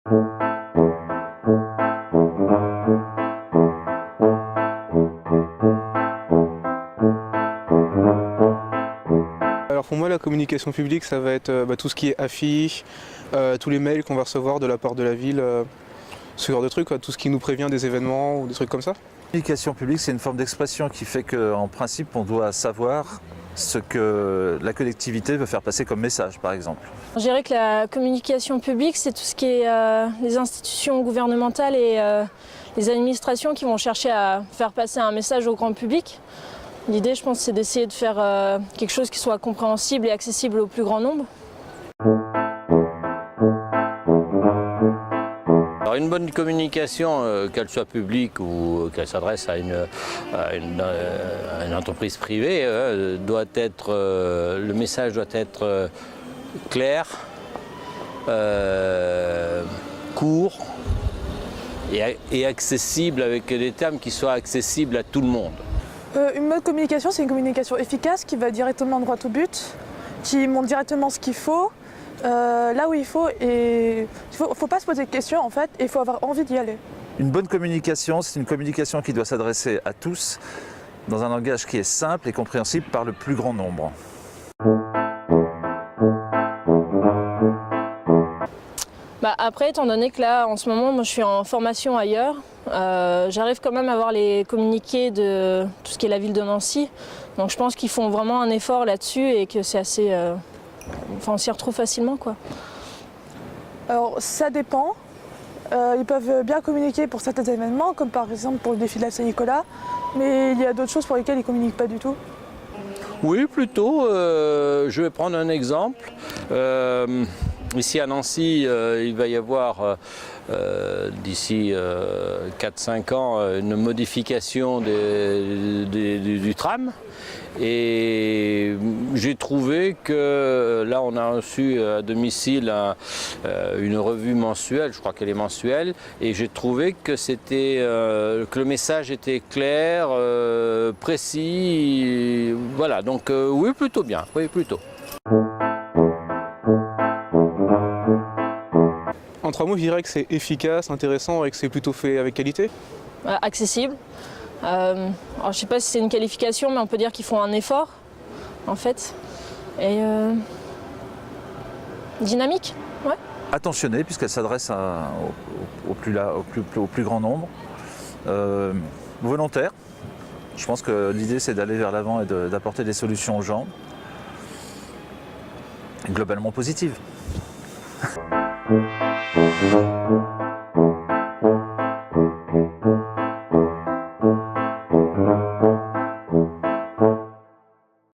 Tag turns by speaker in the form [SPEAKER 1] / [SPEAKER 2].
[SPEAKER 1] Alors pour moi, la communication publique, ça va être tout ce qui est affiches, tous les mails qu'on va recevoir de la part de la ville, ce genre de trucs, quoi, tout ce qui nous prévient des événements ou des trucs comme ça.
[SPEAKER 2] La communication publique, c'est une forme d'expression qui fait qu'en principe, on doit savoir ce que la collectivité veut faire passer comme message, par exemple.
[SPEAKER 3] Je dirais que la communication publique, c'est tout ce qui est les institutions gouvernementales et les administrations qui vont chercher à faire passer un message au grand public. L'idée, je pense, c'est d'essayer de faire quelque chose qui soit compréhensible et accessible au plus grand nombre.
[SPEAKER 4] Alors une bonne communication, qu'elle soit publique ou qu'elle s'adresse à une entreprise privée, le message doit être clair, court et accessible, avec des termes qui soient accessibles à tout le monde.
[SPEAKER 5] Une bonne communication, c'est une communication efficace qui va directement droit au but, qui montre directement ce qu'il faut, là où il faut, et il ne faut pas se poser de questions en fait, et il faut avoir envie d'y aller.
[SPEAKER 2] Une bonne communication, c'est une communication qui doit s'adresser à tous dans un langage qui est simple et compréhensible par le plus grand nombre.
[SPEAKER 3] Après, étant donné que là, en ce moment, moi, je suis en formation ailleurs, j'arrive quand même à voir les communiqués de tout ce qui est la ville de Nancy. Donc je pense qu'ils font vraiment un effort là-dessus et que c'est assez... on s'y retrouve facilement, quoi.
[SPEAKER 5] Alors ça dépend. Ils peuvent bien communiquer pour certains événements, comme par exemple pour le défi de la Saint-Nicolas, mais il y a d'autres choses pour lesquelles ils ne communiquent pas du tout.
[SPEAKER 4] Oui, plutôt. Je vais prendre un exemple. Ici à Nancy, il va y avoir d'ici 4-5 ans une modification du tram. Et j'ai trouvé que là on a reçu à domicile une revue mensuelle, je crois qu'elle est mensuelle, et j'ai trouvé que que le message était clair, précis, voilà, donc oui, plutôt bien, oui, plutôt.
[SPEAKER 1] En 3 mots, je dirais que c'est efficace, intéressant et que c'est plutôt fait avec qualité.
[SPEAKER 3] Accessible. Alors, je ne sais pas si c'est une qualification, mais on peut dire qu'ils font un effort, en fait. Et dynamique, ouais.
[SPEAKER 2] Attentionnée, puisqu'elle s'adresse au plus grand nombre. Volontaire. Je pense que l'idée, c'est d'aller vers l'avant et d'apporter des solutions aux gens. Globalement positive.